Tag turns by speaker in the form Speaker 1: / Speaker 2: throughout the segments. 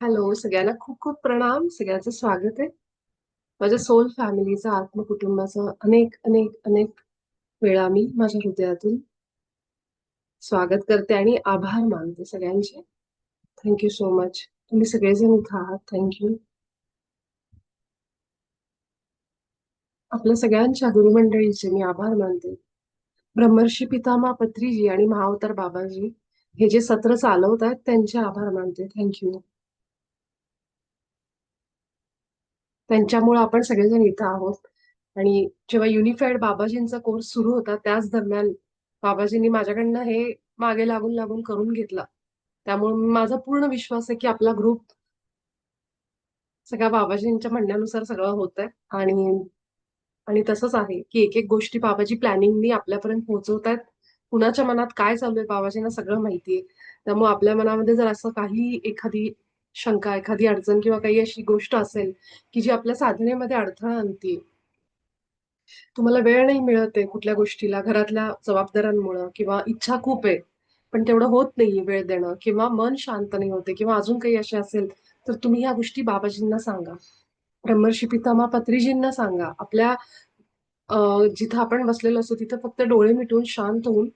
Speaker 1: Hello, सगळ्यांना खूप खूप प्रणाम. सगळ्यांचं स्वागत आहे. माझ्या सोल फॅमिलीचं, आत्मकुटुंबाचं अनेक अनेक अनेक वेळा मी माझ्या हृदयातून स्वागत करते आणि आभार मानते सगळ्यांचे. Thank you so much. तुम्ही सगळेजण इथं आहात. थँक्यू. आपल्या सगळ्यांच्या गुरुमंडळीचे मी आभार मानते. ब्रह्मर्षी पितामह पत्रीजी आणि महाअवतार बाबाजी हे जे सत्र चालवत आहेत त्यांचे आभार मानते. थँक्यू. त्यांच्यामुळे आपण सगळेजण इथं आहोत. आणि जेव्हा युनिफाईड बाबाजींचा कोर्स सुरू होता त्याच दरम्यान बाबाजींनी माझ्याकडनं हे मागे लागून लागून करून घेतला. त्यामुळे माझा पूर्ण विश्वास आहे की आपला ग्रुप सगळ्या बाबाजींच्या म्हणण्यानुसार सगळं होत आहे. आणि आणि तसंच आहे की एक एक गोष्टी बाबाजी प्लॅनिंगनी आपल्यापर्यंत पोहोचवतायत. कुणाच्या मनात काय चालू आहे बाबाजींना सगळं माहितीये. त्यामुळे आपल्या मनामध्ये जर असं काही एखादी शंका, एखादी अडचण किंवा काही अशी गोष्ट असेल की जी आपल्या साधनेमध्ये अडथळा आणते, तुम्हाला वेळ नाही मिळत आहे कुठल्या गोष्टीला घरातल्या जबाबदाऱ्यांमुळं किंवा इच्छा खूप आहे पण तेवढं होत नाहीये वेळ देणं किंवा मन शांत नाही होते किंवा अजून काही असे असेल, तर तुम्ही ह्या गोष्टी बाबाजींना सांगा. ब्रह्मर्षी पितामह पत्रीजींना सांगा. आपल्या जिथं आपण बसलेलो असतो तिथं फक्त डोळे मिटून शांत होऊन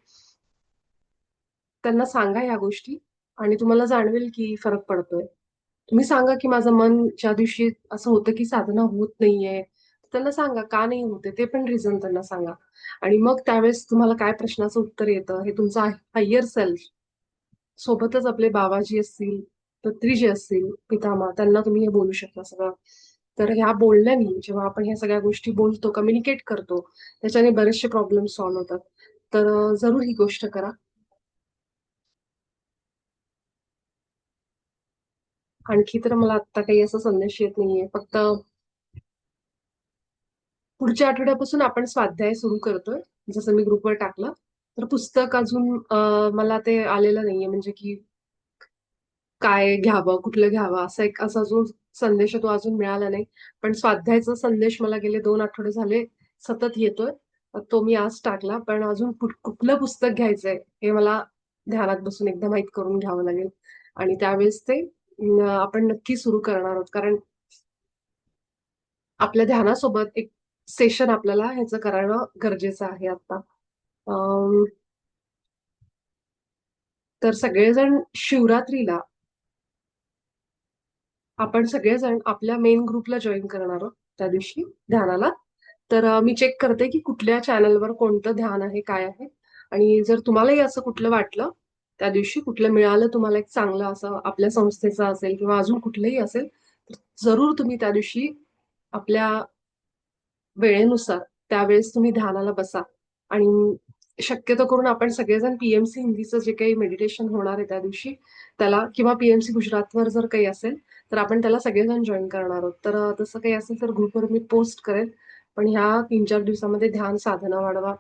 Speaker 1: त्यांना सांगा या गोष्टी आणि तुम्हाला जाणवेल की फरक पडतोय. तुम्ही सांगा की माझं मन ज्या दिवशी असं होतं की साधना होत नाहीये, त्यांना सांगा का नाही होते ते पण रिझन त्यांना सांगा. आणि मग त्यावेळेस तुम्हाला काय प्रश्नाचं उत्तर येतं हे तुमचा हायर सेल्फ सोबतच आपले बाबाजी असतील, पत्रीजी असतील, पितामह त्यांना तुम्ही हे बोलू शकता सगळं. तर ह्या बोलण्यानी जेव्हा आपण ह्या सगळ्या गोष्टी बोलतो, कम्युनिकेट करतो, त्याच्याने बरेचसे प्रॉब्लेम सॉल्व्ह होतात. तर जरूर ही गोष्ट करा. आणखी तर मला आत्ता काही असा संदेश येत नाहीये. फक्त पुढच्या आठवड्यापासून आपण स्वाध्याय सुरू करतोय. जसं मी ग्रुपवर टाकलं. तर पुस्तक अजून मला ते आलेलं नाहीये म्हणजे की काय घ्यावं, कुठलं घ्यावं असा एक असा जो संदेश आहे तो अजून मिळाला नाही. पण स्वाध्यायचा संदेश मला गेले 2 आठवडे झाले सतत येतोय. तो मी आज टाकला. पण अजून कुठलं पुस्तक घ्यायचंय हे मला ध्यानात बसून एकदा माहीत करून घ्यावं लागेल. आणि त्यावेळेस ते आपण नक्की सुरू करणार आहोत. कारण आपल्या ध्यानासोबत एक सेशन आपल्याला ह्याचं करणं गरजेचं आहे आता. अं, तर सगळेजण शिवरात्रीला आपण सगळेजण आपल्या मेन ग्रुपला जॉईन करणार आहोत त्या दिवशी ध्यानाला. तर मी चेक करते की कुठल्या चॅनलवर कोणतं ध्यान आहे, काय आहे. आणि जर तुम्हालाही असं कुठलं वाटलं, त्या दिवशी कुठलं मिळालं तुम्हाला एक चांगलं असं आपल्या संस्थेचं असेल किंवा अजून कुठलंही असेल, तर जरूर तुम्ही त्या दिवशी आपल्या वेळेनुसार त्यावेळेस तुम्ही ध्यानाला बसा. आणि शक्यतो करून आपण सगळेजण पीएमसी हिंदीचं जे काही मेडिटेशन होणार आहे त्या दिवशी त्याला किंवा पीएमसी गुजरातवर जर काही असेल तर आपण त्याला सगळेजण जॉईन करणार आहोत. तर तसं काही असेल तर ग्रुपवर मी पोस्ट करेन. पण ह्या 3-4 दिवसामध्ये ध्यान साधना वाढवा.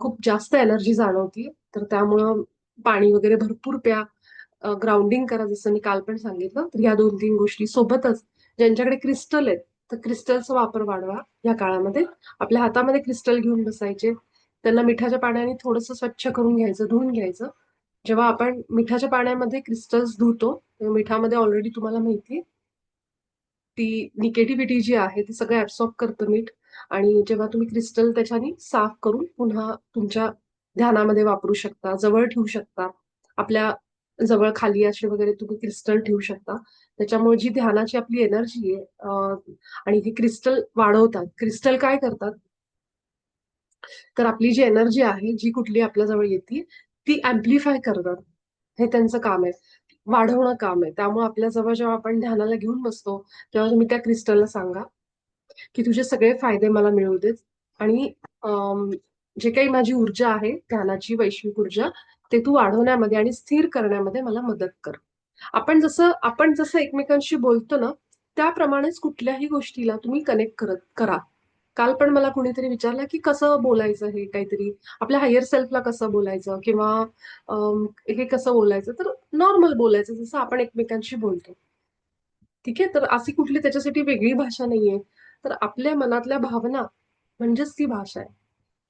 Speaker 1: खूप जास्त एनर्जी जाणवती. तर त्यामुळं पाणी वगैरे भरपूर प्या. ग्राउंडिंग करा जसं मी काल पण सांगितलं. तर ह्या 2-3 गोष्टी सोबतच ज्यांच्याकडे क्रिस्टल आहेत तर क्रिस्टलचा वापर वाढवा या काळामध्ये. आपल्या हातामध्ये क्रिस्टल घेऊन बसायचे. त्यांना मिठाच्या पाण्याने थोडंसं स्वच्छ करून घ्यायचं, धुवून घ्यायचं. जेव्हा आपण मिठाच्या पाण्यामध्ये क्रिस्टल्स धुतो, तेव्हा मिठामध्ये ऑलरेडी तुम्हाला माहिती ती निगेटिव्हिटी जी आहे ती सगळं ऍब्सॉर्ब करतं मीठ. आणि जेव्हा तुम्ही क्रिस्टल त्याच्याने साफ करून पुन्हा तुमच्या ध्यानामध्ये वापरू शकता, जवळ ठेवू शकता. आपल्या जवळ खाली असे वगैरे तुम्ही क्रिस्टल ठेवू शकता. त्याच्यामुळे जी ध्यानाची आपली एनर्जी आहे आणि ही क्रिस्टल वाढवतात. क्रिस्टल काय करतात? तर आपली जी एनर्जी आहे, जी कुठली आपल्याजवळ येते, ती अँप्लिफाय करतात. हे त्यांचं काम आहे. वाढवणं काम आहे. त्यामुळे आपल्याजवळ जेव्हा आपण ध्यानाला घेऊन बसतो, तेव्हा तुम्ही त्या क्रिस्टलला सांगा, की तुझे सगळे फायदे मला मिळू देत. आणि अम, जे काही माझी ऊर्जा आहे, ध्यानाची वैश्विक ऊर्जा, ते तू वाढवण्यामध्ये आणि स्थिर करण्यामध्ये मला मदत कर. आपण जसं एकमेकांशी बोलतो ना, त्याप्रमाणेच कुठल्याही गोष्टीला तुम्ही कनेक्ट करत करा. काल पण मला कुणीतरी विचारलं, की कसं बोलायचं हे काहीतरी, आपल्या हायर सेल्फला कसं बोलायचं किंवा हे कसं बोलायचं, तर नॉर्मल बोलायचं जसं आपण एकमेकांशी बोलतो. ठीक आहे. तर अशी कुठली त्याच्यासाठी वेगळी भाषा नाहीये. तर आपल्या मनातल्या भावना म्हणजेच ती भाषा आहे,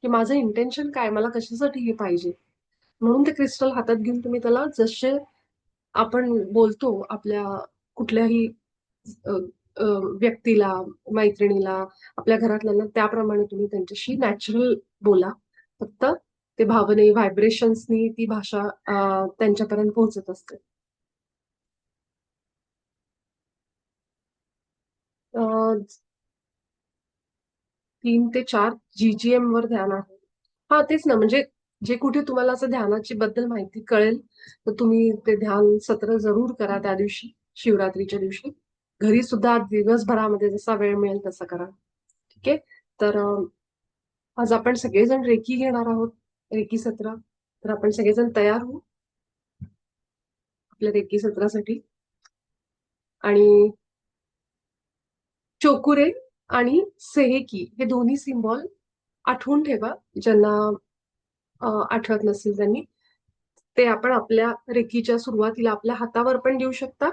Speaker 1: की माझं इंटेन्शन काय, मला कशासाठी हे पाहिजे. म्हणून ते क्रिस्टल हातात घेऊन तुम्ही त्याला जसे आपण बोलतो आपल्या कुठल्याही अ, अ, व्यक्तीला, मैत्रिणीला, आपल्या घरातल्यांना त्याप्रमाणे तुम्ही त्यांच्याशी नॅचरल बोला. फक्त ते भावने, व्हायब्रेशन्सनी ती भाषा त्यांच्यापर्यंत पोहोचत असते. 3 ते 4 GGM वर ध्यान आहे. हा तेच ना, म्हणजे जे कुठे तुम्हाला असं ध्यानाची बद्दल माहिती कळेल, तर तुम्ही ते ध्यान सत्र जरूर करा त्या दिवशी, शिवरात्रीच्या दिवशी. घरी सुद्धा दिवसभरामध्ये जसा वेळ मिळेल तसा करा. ठीक आहे. तर आज आपण सगळेजण रेकी घेणार आहोत, रेकी सत्र. तर आपण सगळेजण तयार होऊ आपल्या रेकी सत्रासाठी. आणि चोकुरे आणि सेहेकी हे दोन्ही सिम्बॉल आठवून ठेवा, ज्यांना आठवत नसेल त्यांनी. ते आपण आपल्या रेकीच्या सुरुवातीला आपल्या हातावर पण देऊ शकता.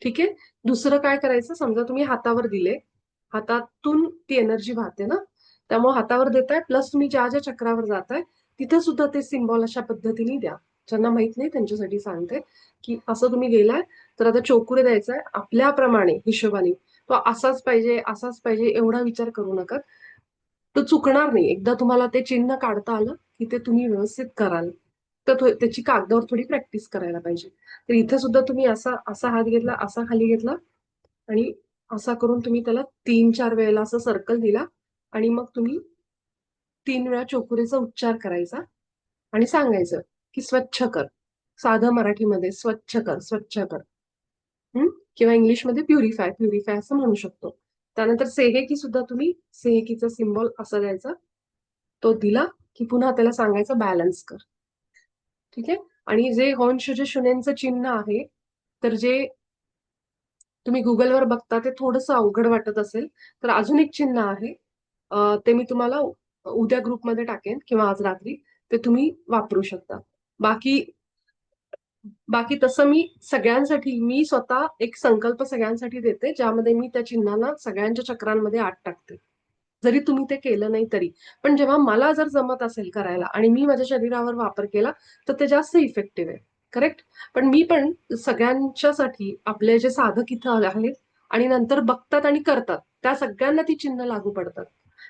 Speaker 1: ठीक आहे. दुसरं काय करायचं, समजा तुम्ही हातावर दिले, हातातून ती एनर्जी वाहते ना, त्यामुळे हातावर देताय, प्लस तुम्ही ज्या ज्या चक्रावर जाताय तिथे सुद्धा ते सिम्बॉल अशा पद्धतीने द्या. ज्यांना माहित नाही त्यांच्यासाठी सांगते की असं तुम्ही गेलाय, तर आता चोकुरे द्यायचाय आपल्याप्रमाणे हिशोबाने. तो असाच पाहिजे, असाच पाहिजे एवढा विचार करू नका. तो चुकणार नाही. एकदा तुम्हाला ते चिन्ह काढता आलं की ते तुम्ही व्यवस्थित कराल. तर त्याची कागदावर थोडी प्रॅक्टिस करायला पाहिजे. तर इथे सुद्धा तुम्ही असा असा हात घेतला, असा खाली घेतला आणि असा करून तुम्ही त्याला 3-4 वेळेला असं सर्कल दिला आणि मग तुम्ही 3 वेळा चोकुरीचा उच्चार करायचा आणि सांगायचं की स्वच्छ कर. साधं मराठीमध्ये स्वच्छ कर, स्वच्छ कर. हं? किंवा इंग्लिशमध्ये प्युरिफाय, प्युरिफाय असं म्हणू शकतो. त्यानंतर सेहेकी सुद्धा तुम्ही सेहेकीचा सिम्बॉल असा द्यायचा. तो दिला की पुन्हा त्याला सांगायचं बॅलन्स कर. ठीक आहे. आणि जे होन्शुजे शुनेंचं चिन्ह आहे, तर जे तुम्ही गुगलवर बघता ते थोडंसं अवघड वाटत असेल, तर अजून एक चिन्ह आहे. ते मी तुम्हाला उद्या ग्रुपमध्ये टाकेन किंवा आज रात्री. ते तुम्ही वापरू शकता. बाकी बाकी तसं मी सगळ्यांसाठी, मी स्वतः एक संकल्प सगळ्यांसाठी देते, ज्यामध्ये मी त्या चिन्हांना सगळ्यांच्या चक्रांमध्ये आत टाकते. जरी तुम्ही ते केलं नाही तरी. पण जेव्हा मला जर जमत असेल करायला आणि मी माझ्या शरीरावर वापर केला, तर ते जास्त इफेक्टिव्ह आहे. करेक्ट? पण मी पण सगळ्यांच्यासाठी आपले जे साधक इथं आहेत आणि नंतर बघतात आणि करतात, त्या सगळ्यांना ती चिन्ह लागू पडतात.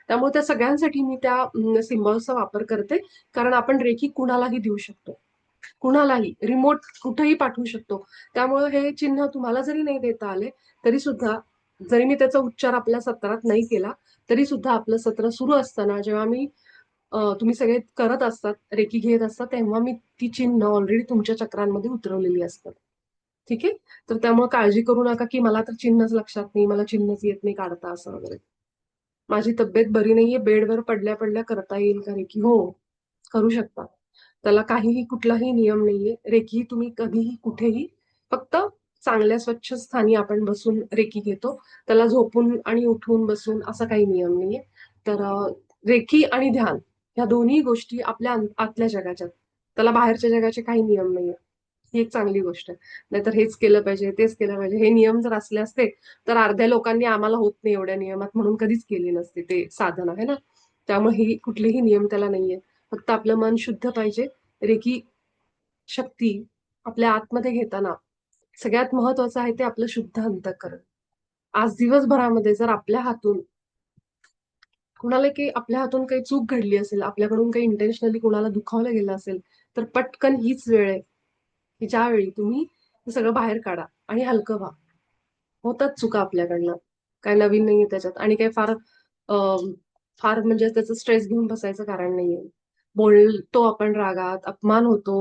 Speaker 1: त्यामुळे त्या सगळ्यांसाठी मी त्या सिम्बॉल्सचा वापर करते. कारण आपण रेखी कुणालाही देऊ शकतो. कुणालाही रिमोट कुठेही पाठवू शकतो. त्यामुळे हे चिन्ह तुम्हाला जरी नाही देता आले, तरी सुद्धा जरी मी त्याचा उच्चार आपल्या सत्रात नाही केला, तरी सुद्धा आपलं सत्र सुरू असताना जेव्हा तुम्ही सगळे करत असतात, रेकी घेत असतात, तेव्हा मी ती चिन्ह ऑलरेडी तुमच्या चक्रांमध्ये उतरवलेली असतात. ठीक आहे. तर त्यामुळे काळजी करू नका की मला तर चिन्हच लक्षात नाही, मला चिन्हच येत नाही काढता असं वगैरे. माझी तब्येत बरी नाहीये, बेडवर पडल्या पडल्या करता येईल का रेकी? हो, करू शकता. त्याला काहीही कुठलाही नियम नाहीये. रेकी तुम्ही कधीही कुठेही, फक्त चांगल्या स्वच्छ स्थानी आपण बसून रेकी घेतो. त्याला झोपून आणि उठून बसून असा काही नियम नाहीये. तर रेकी आणि ध्यान ह्या दोन्ही गोष्टी आपल्या आतल्या जगाच्या, त्याला बाहेरच्या जगाचे काही नियम नाहीये. ही एक चांगली गोष्ट आहे. नाहीतर हेच केलं पाहिजे, तेच केलं पाहिजे. हे नियम जर असले असते, तर अर्ध्या लोकांनी आम्हाला होत नाही एवढ्या नियमात म्हणून कधीच केली नसते ते साधन आहे ना. त्यामुळे ही कुठलीही नियम त्याला नाहीये. फक्त आपलं मन शुद्ध पाहिजे. रेकी शक्ती आपल्या आतमध्ये घेताना सगळ्यात महत्वाचं आहे ते आपलं शुद्ध अंतःकरण. आज दिवसभरामध्ये जर आपल्या हातून कुणाला काही, आपल्या हातून काही चूक घडली असेल, आपल्याकडून काही इंटेन्शनली कुणाला दुखावलं गेलं असेल, तर पटकन हीच वेळ आहे की ज्यावेळी तुम्ही हे सगळं बाहेर काढा आणि हलकं व्हा. होतात चुका आपल्याकडनं. काय नवीन नाहीये त्याच्यात आणि काही फार म्हणजे त्याचं स्ट्रेस घेऊन बसायचं कारण नाहीये. बोलतो आपण रागात, अपमान होतो,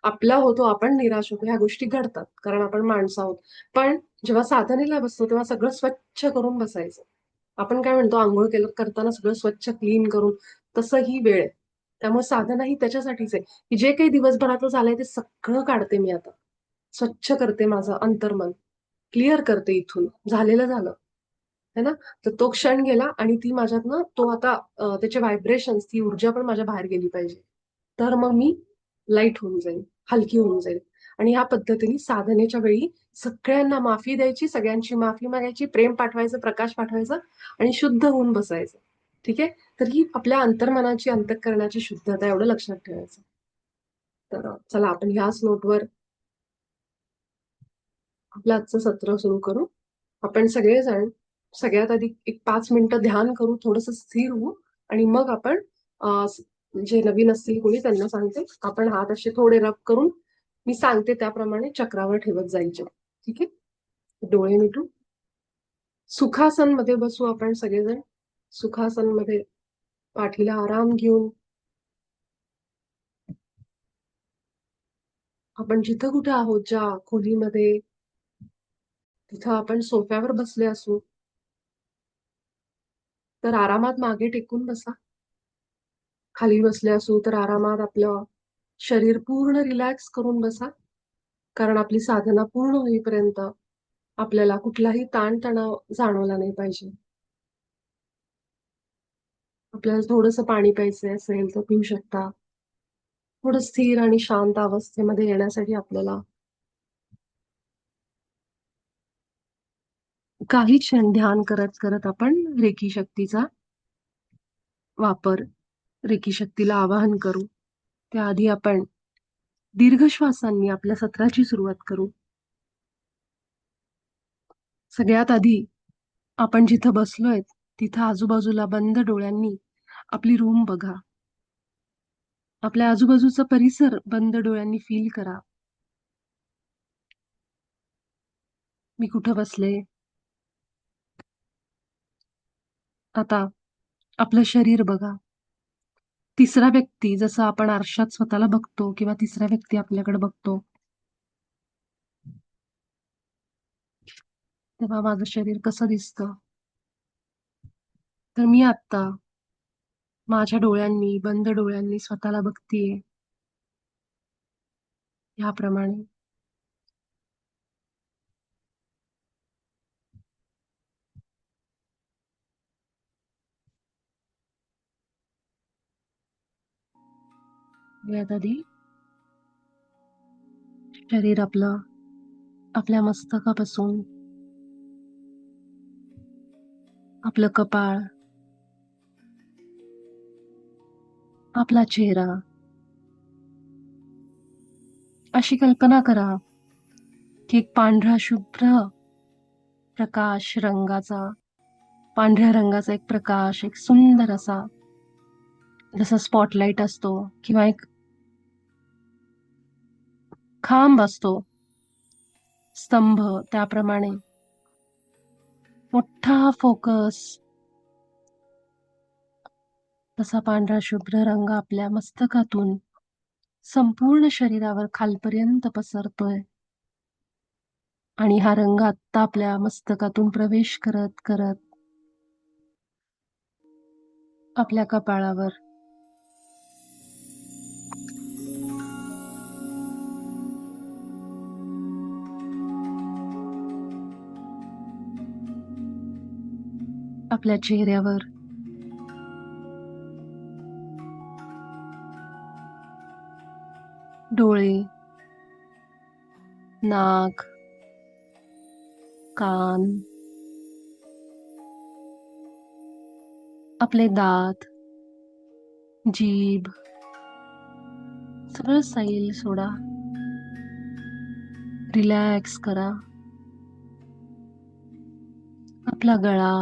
Speaker 1: आपला होतो, आपण निराश होतो. ह्या गोष्टी घडतात कारण आपण माणसं आहोत. पण जेव्हा साधनेला बसतो तेव्हा सगळं स्वच्छ करून बसायचं. आपण काय म्हणतो, अंघोळ केलं करताना सगळं स्वच्छ क्लीन करून, तसं ही वेळ आहे. त्यामुळे साधना ही त्याच्यासाठीच आहे की जे काही दिवसभराचं झालंय ते सगळं काढते मी आता. स्वच्छ करते माझं अंतर्मन, क्लिअर करते इथून. झालेलं झालं. है ना? तर तो क्षण गेला आणि ती माझ्यातनं तो आता त्याचे व्हायब्रेशन्स, ती ऊर्जा पण माझ्या बाहेर गेली पाहिजे. तर मग मी लाईट होऊन जाईल, हलकी होऊन जाईल. आणि ह्या पद्धतीने साधनेच्या वेळी सगळ्यांना माफी द्यायची, सगळ्यांची माफी मागायची, प्रेम पाठवायचं, प्रकाश पाठवायचा आणि शुद्ध होऊन बसायचं. ठीक आहे? तर ही आपल्या अंतर्मनाची, अंतःकरणाची शुद्धता, एवढं लक्षात ठेवायचं. तर चला आपण ह्याच नोटवर आपलं आजचं सत्र सुरू करू. आपण सगळेजण सगळ्यात आधी एक 5 मिनिटं ध्यान करू, थोडंसं स्थिर होऊ आणि मग आपण जे नवीन असतील कोणी त्यांना सांगते, आपण हात असे थोडे रब करून मी सांगते त्याप्रमाणे चक्रावर ठेवत जायचे. ठीक आहे. डोळे मिटू. सुखासन मध्ये बसू आपण सगळेजण. सुखासन मध्ये पाठीला आराम घेऊन आपण जिथं कुठे आहोत ज्या खोलीमध्ये तिथं आपण सोफ्यावर बसले असू तर आरामात मागे टेकून बसा. खाली बसले असू तर आरामात आपलं शरीर पूर्ण रिलॅक्स करून बसा. कारण आपली साधना पूर्ण होईपर्यंत आपल्याला कुठलाही ताणतणाव जाणवला नाही पाहिजे. आपल्याला थोडंसं पाणी प्यायचं असेल तर पिऊ शकता. थोडं स्थिर आणि शांत अवस्थेमध्ये येण्यासाठी आपल्याला काही क्षण ध्यान करत करत आपण रेकी शक्तीचा वापर, रेकी शक्तीला आवाहन करू. त्याआधी आपण दीर्घ श्वासांनी आपल्या सत्राची सुरुवात करू. सगळ्यात आधी आपण जिथं बसलोय तिथं आजूबाजूला बंद डोळ्यांनी आपली रूम बघा. आपल्या आजूबाजूचा परिसर बंद डोळ्यांनी फील करा. मी कुठं बसले. आता आपलं शरीर बघा. तिसरा व्यक्ती जसं आपण आरशात स्वतःला बघतो किंवा तिसरा व्यक्ती आपल्याकडे बघतो तेव्हा माझं शरीर कसं दिसतं. तर मी आता माझ्या डोळ्यांनी बंद डोळ्यांनी स्वतःला बघतीये ह्याप्रमाणे. यात आधी शरीर आपलं आपल्या मस्तकापासून आपलं कपाळ, आपला चेहरा अशी कल्पना करा की एक पांढरा शुभ्र प्रकाश रंगाचा, पांढऱ्या रंगाचा एक प्रकाश, एक सुंदर असा जसा स्पॉटलाइट असतो किंवा एक खांब असतो, स्तंभ, त्याप्रमाणे मोठा फोकस तसा पांढरा शुभ्र रंग आपल्या मस्तकातून संपूर्ण शरीरावर खालपर्यंत पसरतोय. आणि हा रंग आत्ता आपल्या मस्तकातून प्रवेश करत करत आपल्या कपाळावर, आपल्या चेहऱ्यावर, डोळे, नाक, कान, आपले दात, जीभ सगळं सैल सोडा. रिलॅक्स करा. आपला गळा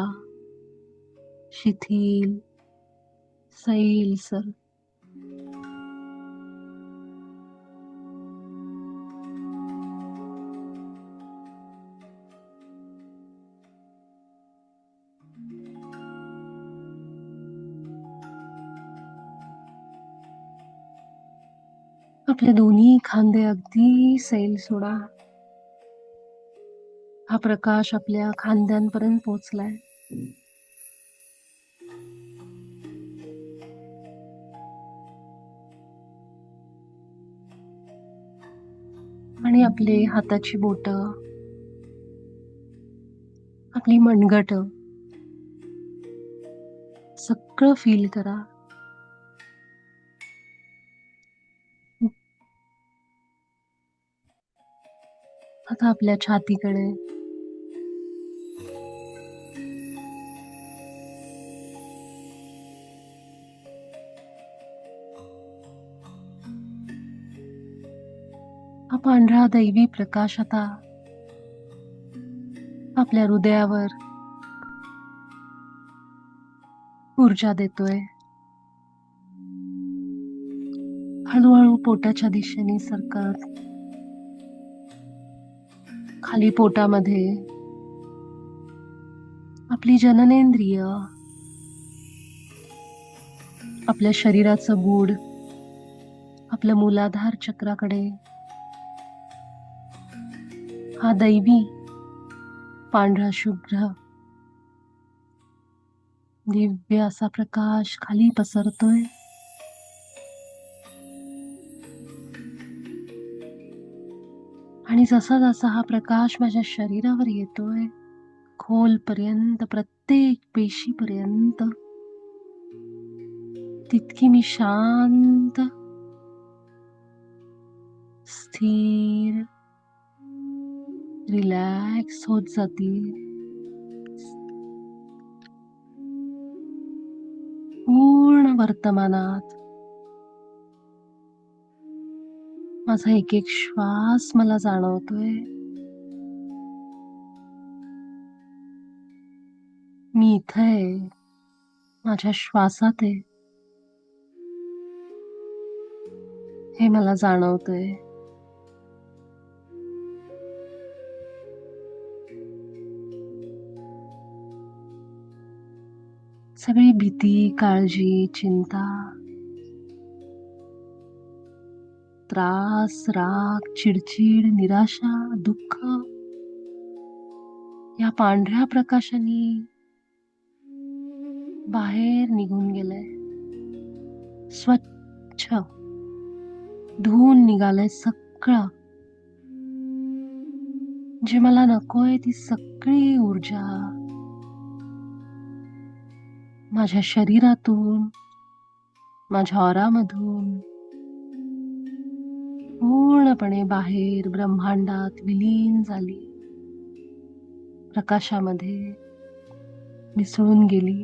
Speaker 1: शिथिल, सैलसर. आपले दोन्ही खांदे अगदी सैल सोडा. हा प्रकाश आपल्या खांद्यांपर्यंत पोहोचलाय. आणि आपले हाताची बोटं, आपली मनगट सगळं फील करा. आता आपल्या छातीकडे, हा पांढरा दैवी प्रकाश आता आपल्या हृदयावर ऊर्जा देतोय. हळूहळू पोटाच्या दिशेने सरकत खाली पोटामध्ये आपली जननेंद्रिय, आपल्या शरीराचं गूढ, आपलं मूलाधार चक्राकडे हा दैवी पांढरा शुभ्र दिव्य असा प्रकाश खाली पसरतोय. आणि जसा जसा हा प्रकाश माझ्या शरीरावर येतोय, खोलपर्यंत, प्रत्येक पेशीपर्यंत, तितकी मी शांत, स्थिर, रिलॅक्स होत जाते. पूर्ण वर्तमानात माझा एक एक श्वास मला जाणवतोय. मी इथं आहे, माझ्या श्वासात आहे, हे मला जाणवतंय. सगळी भीती, काळजी, चिंता, त्रास, राग, चिडचिड, निराशा, दुःख या पांढऱ्या प्रकाशाने बाहेर निघून गेलंय. स्वच्छ धुवून निघालंय सगळं. जे मला नकोय ती सगळी ऊर्जा माझ्या शरीरातून, माझ्या ऑरामधून पूर्णपणे बाहेर ब्रह्मांडात विलीन झाली, प्रकाशामध्ये मिसळून गेली.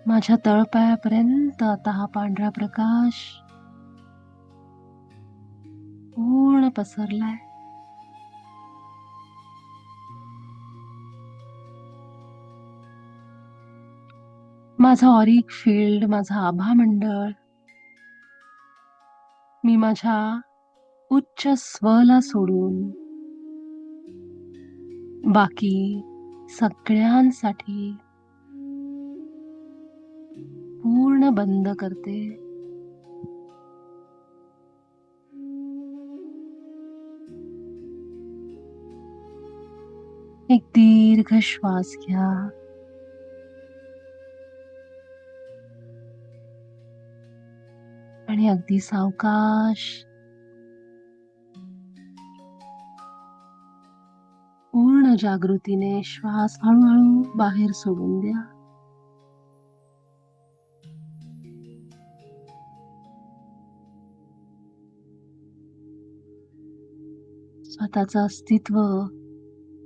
Speaker 1: माझ्या तळपायापर्यंत आता हा पांढरा प्रकाश पूर्ण पसरलाय. माझा ऑरिक फील्ड, माझा आभा मंडळ, मी माझ्या उच्च स्वला सोडून बाकी सगळ्यांसाठी पूर्ण बंद करते. एक दीर्घ श्वास घ्या. आणि अगदी सावकाश पूर्ण जागृतीने श्वास हळूहळू बाहेर सोडून द्या. स्वतःचं अस्तित्व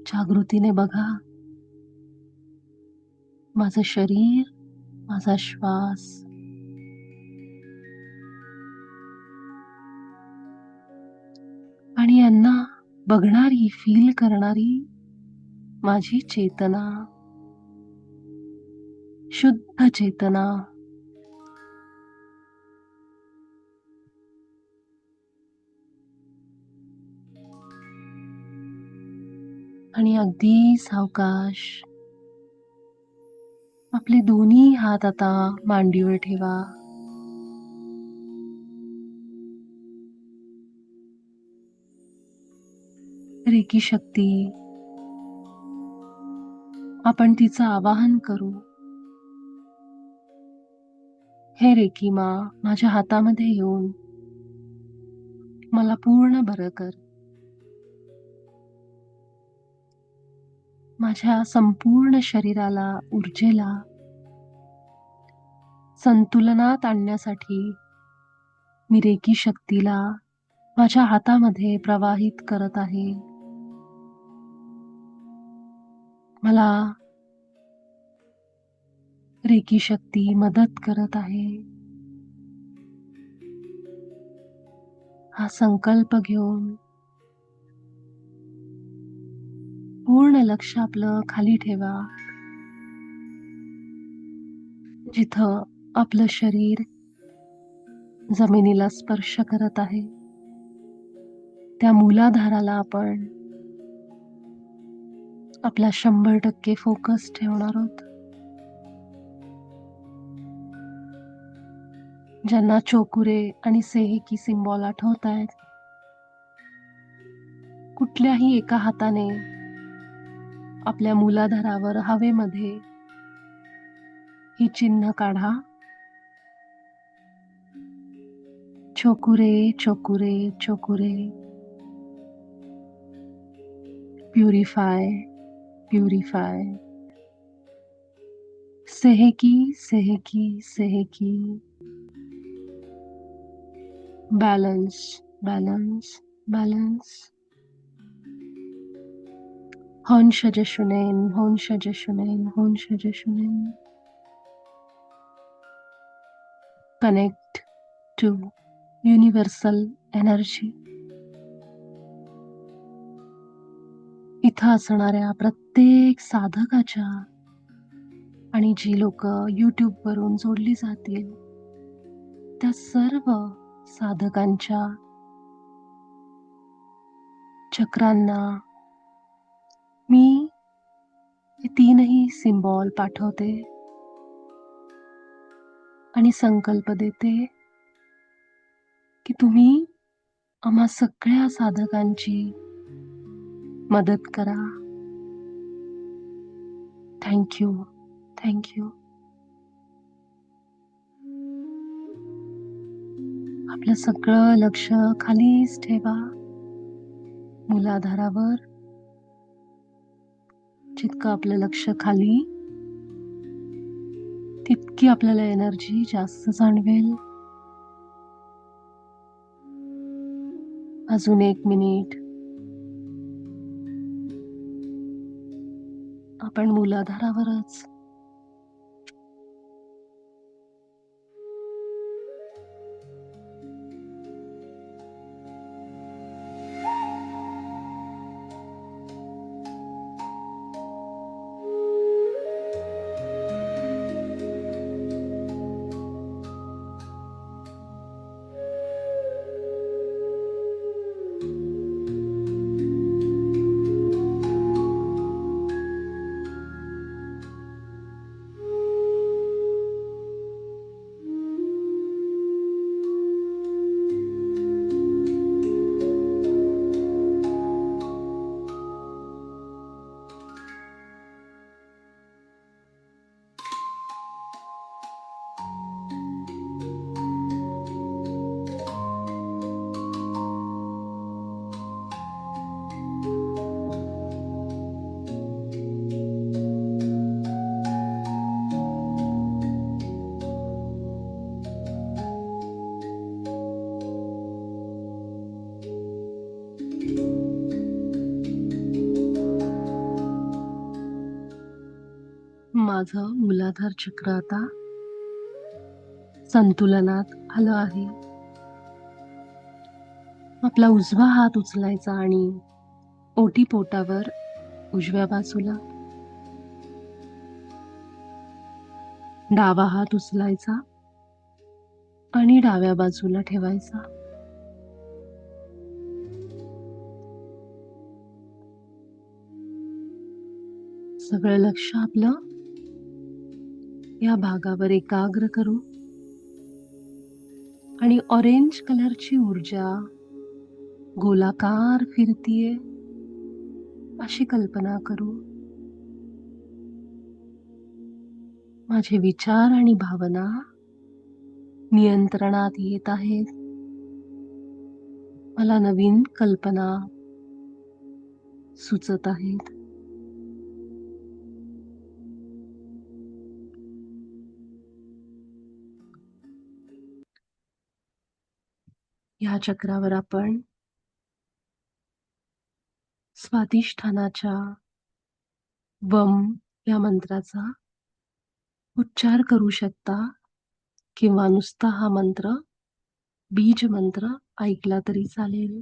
Speaker 1: जागृतीने बघा. माझं शरीर, माझा श्वास, आणि यांना बघणारी, फील करणारी माझी चेतना, शुद्ध चेतना. आणि अगदी सावकाश आपले दोन्ही हात आता मांडीवर ठेवा. रेकी शक्ती, आपण तिचं आवाहन करू. हे रेकी माँ, माझ्या हातामध्ये येऊन मला पूर्ण बरं कर. माझ्या संपूर्ण शरीराला, ऊर्जेला संतुलनात आणण्यासाठी मी रेकी शक्तीला माझ्या हातामध्ये प्रवाहित करत आहे. मला रेकी शक्ती मदत करत आहे. हा संकल्प घेऊन पूर्ण लक्ष आपलं खाली ठेवा, जिथं आपलं शरीर जमिनीला स्पर्श करत आहे. त्या मूलाधाराला आपण आपला 100% फोकस ठेवणार आहोत. ज्यांना चोकुरे आणि सेहेकी सिम्बॉल आठवत आहेत, कुठल्याही एका हाताने आपल्या मूलाधारावर हवेमध्ये ही चिन्ह काढा. चोकुरे चोकुरे चोकुरे. Purify purify. सेहेकी सेहेकी सेहेकी. Balance balance balance. 혼샤 제슈넨 혼샤 제슈넨 혼샤 제슈넨. Connect to universal energy. इथं असणाऱ्या प्रत्येक साधकाच्या आणि जी लोक YouTube वरून जोडली जातील त्या सर्व साधकांच्या चक्रांना मी हे 3ही सिम्बॉल पाठवते आणि संकल्प देते की तुम्ही आम्हा सगळ्या साधकांची मदत करा. Thank you thank you. आपलं सगळं लक्ष खालीच ठेवा, मूलाधारावर. जितकं आपलं लक्ष खाली तितकी आपल्याला एनर्जी जास्त जाणवेल. अजून 1 मिनिट आपण मूलाधारावरच माझं मूलाधार चक्र आता संतुलनात आलं आहे. आपला उजवा हात उचलायचा आणि ओटीपोटावर उजव्या बाजूला, डावा हात उचलायचा आणि डाव्या बाजूला ठेवायचा. सगळं लक्ष आपलं या भागावर एकाग्र करू आणि ऑरेंज कलरची ऊर्जा गोलाकार फिरतीये अशी कल्पना करू. माझे विचार आणि भावना नियंत्रणात येत आहेत. मला नवीन कल्पना सुचत आहेत. या चक्रावर आपण स्वादिष्ठानाच्या वम या मंत्राचा उच्चार करू शकता किंवा नुसता हा मंत्र, बीज मंत्र ऐकला तरी चालेल.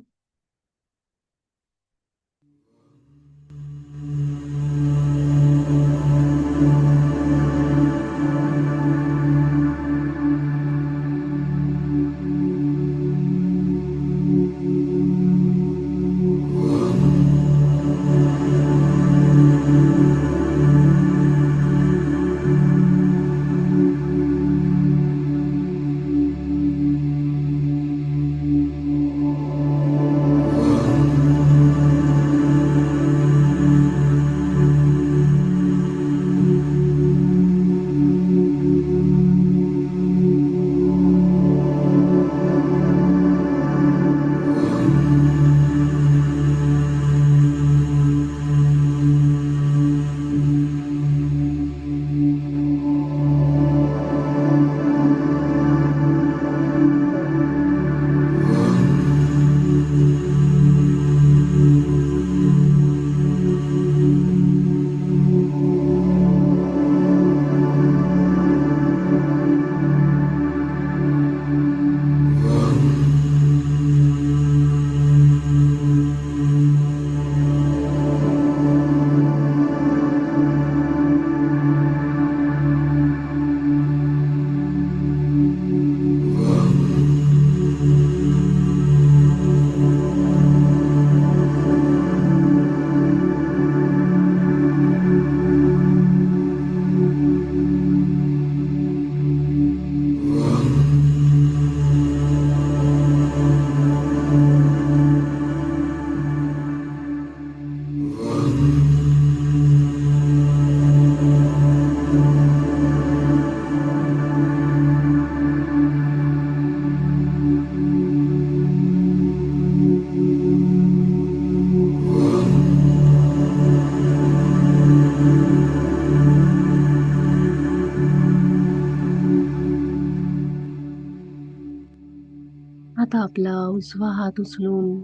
Speaker 1: आता आपला उजवा हात उचलून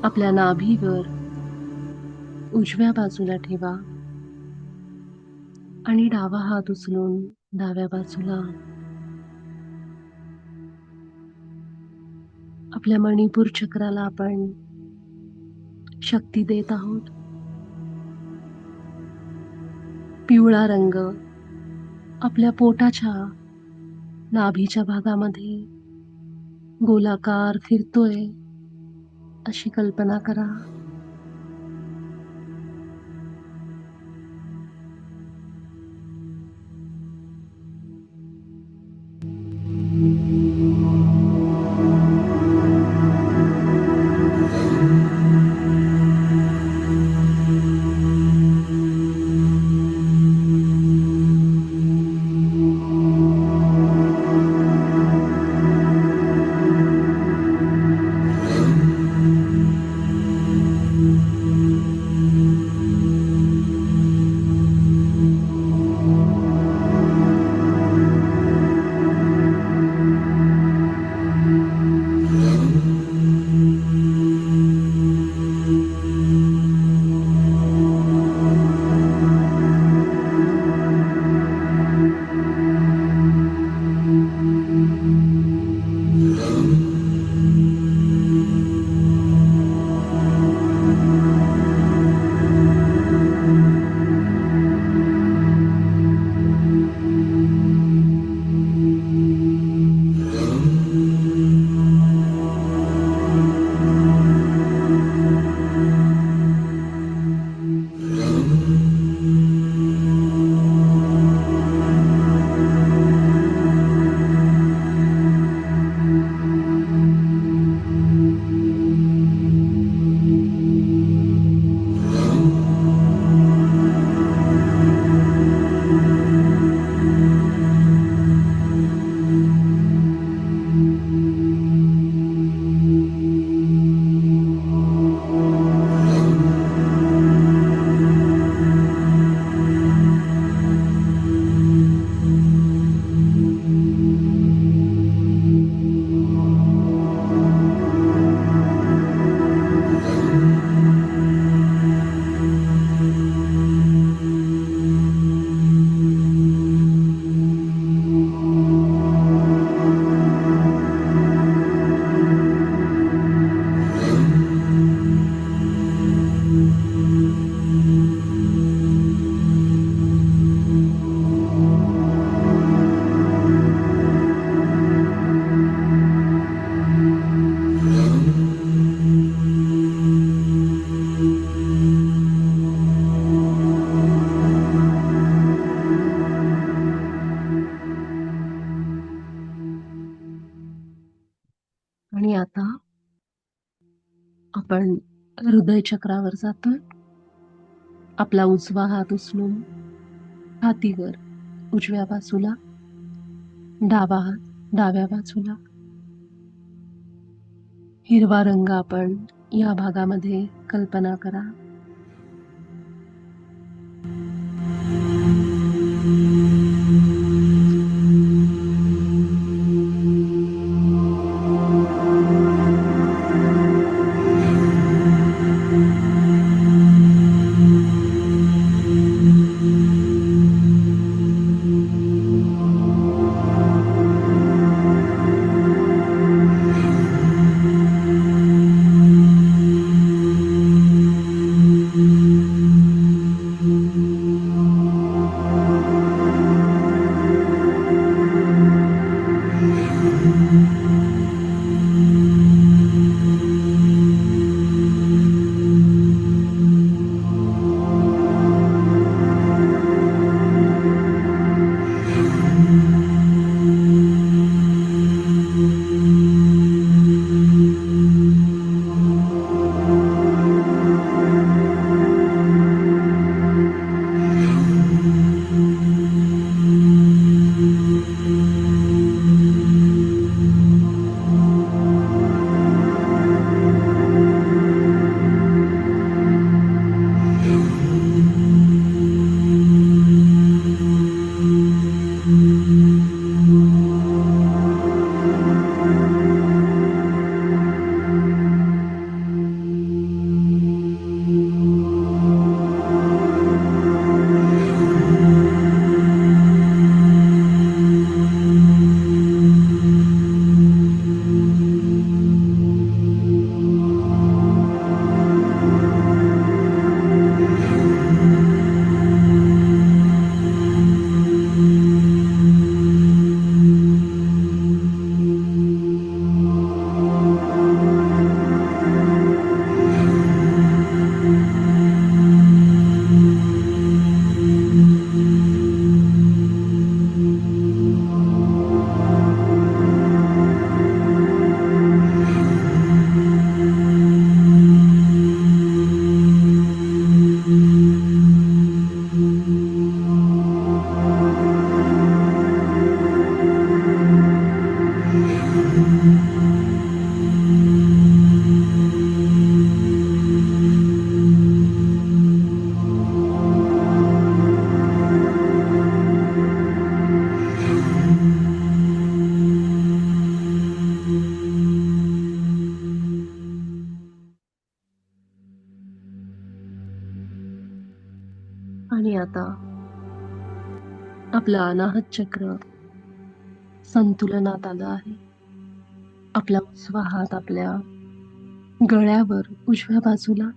Speaker 1: आपल्या नाभीवर उजव्या बाजूला ठेवा आणि डावा हात उचलून डाव्या बाजूला. आपल्या मणिपूर चक्राला आपण शक्ती देत आहोत. पिवळा रंग आपल्या पोटाच्या नाभीच्या भागामध्ये गोलाकार फिरतोय अशी कल्पना करा. आणि आता आपण हृदय चक्रावर जातोय. आपला उजवा हात उचलून छातीवर उजव्या बाजूला, डावा हात डाव्या बाजूला. हिरवा रंग आपण या भागामध्ये कल्पना करा. आता आपलं अनाहत चक्र संतुलनात आलं आहे. आपला उजवा हात आपल्या गळ्यावर उजव्या बाजूला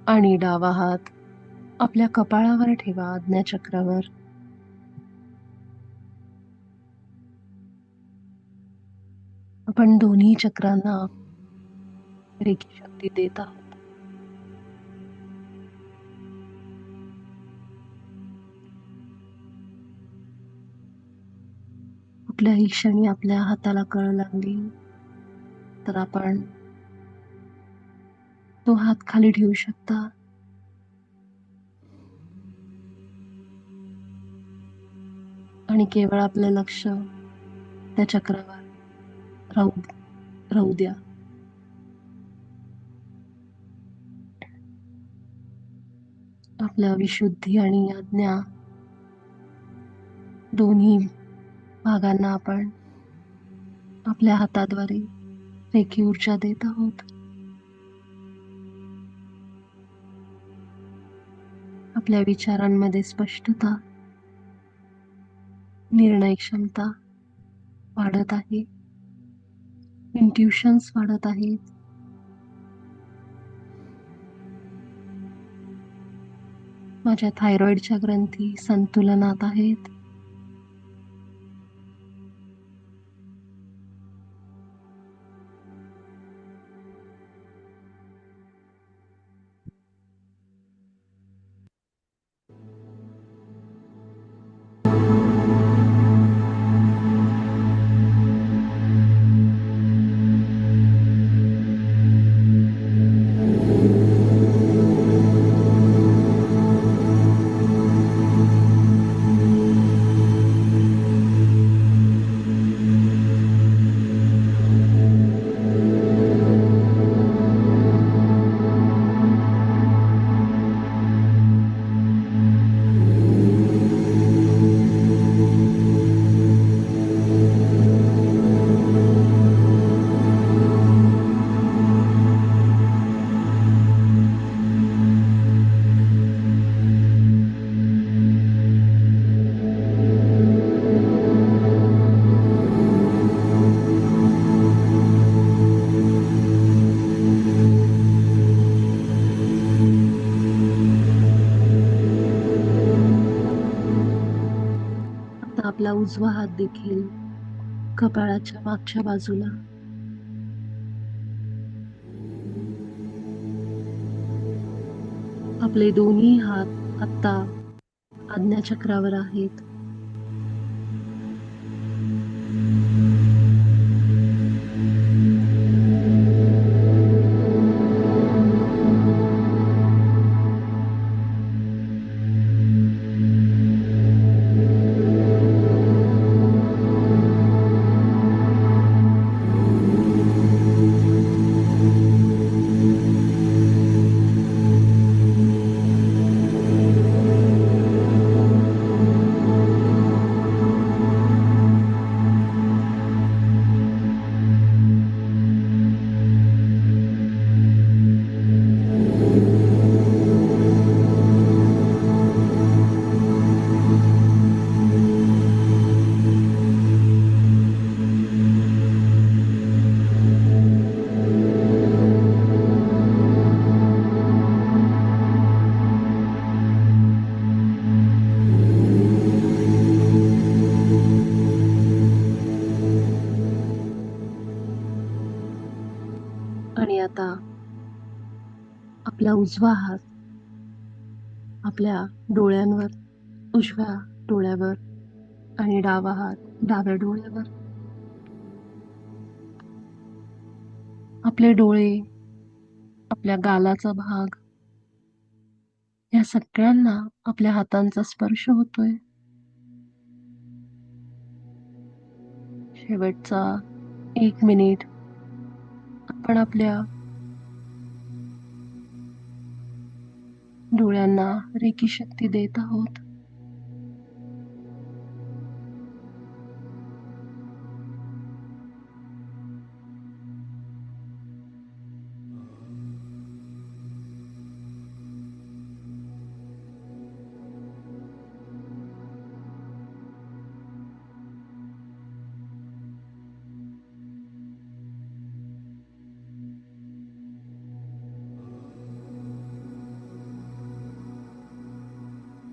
Speaker 1: आणि डावा हात आपल्या कपाळावर ठेवा, आज्ञाचक्रावर. आपण दोन्ही चक्रांना रेखी शक्ती देत आहोत. कुठल्याही क्षणी आपल्या हाताला कळ लागली तर आपण तो हात खाली ठेवू शकता आणि केवळ आपलं लक्ष त्या चक्रावर राहू राहू द्या. आपल्या विशुद्धी आणि आज्ञा दोन्ही भागांना आपण आपल्या हाताद्वारे रेखी ऊर्जा देत आहोत. आपल्या विचारांमध्ये स्पष्टता, निर्णय क्षमता वाढत आहे. इंट्युशन्स वाढत आहेत. माझ्या थायरॉइडच्या ग्रंथी संतुलनात आहेत. आता आपला उजवा हात देखील कपाळाच्या मागच्या बाजूला. आपले दोन्ही हात आता आज्ञाचक्रावर आहेत. आणि आता आपला उजवा हात आपल्या डोळ्यांवर, उजव्या डोळ्यावर आणि डावा हात डाव्या डोळ्यावर. आपले डोळे, आपल्या गालाचा भाग या सगळ्यांना आपल्या हातांचा स्पर्श होतोय. शेवटचा 1 मिनिट आपण आपल्या डोळ्यांना रेखी शक्ती देत आहोत.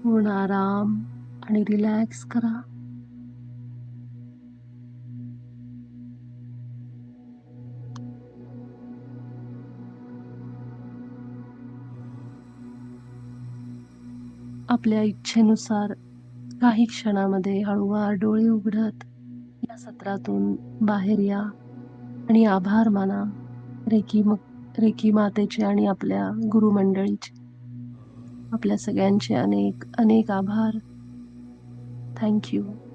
Speaker 1: पूर्ण आराम आणि रिलॅक्स करा. आपल्या इच्छेनुसार काही क्षणामध्ये हळूवार डोळे उघडत या सत्रातून बाहेर या आणि आभार माना रेकी मातेचे आणि आपल्या गुरुमंडळीचे. आपल्या सगळ्यांचे अनेक अनेक आभार. Thank you.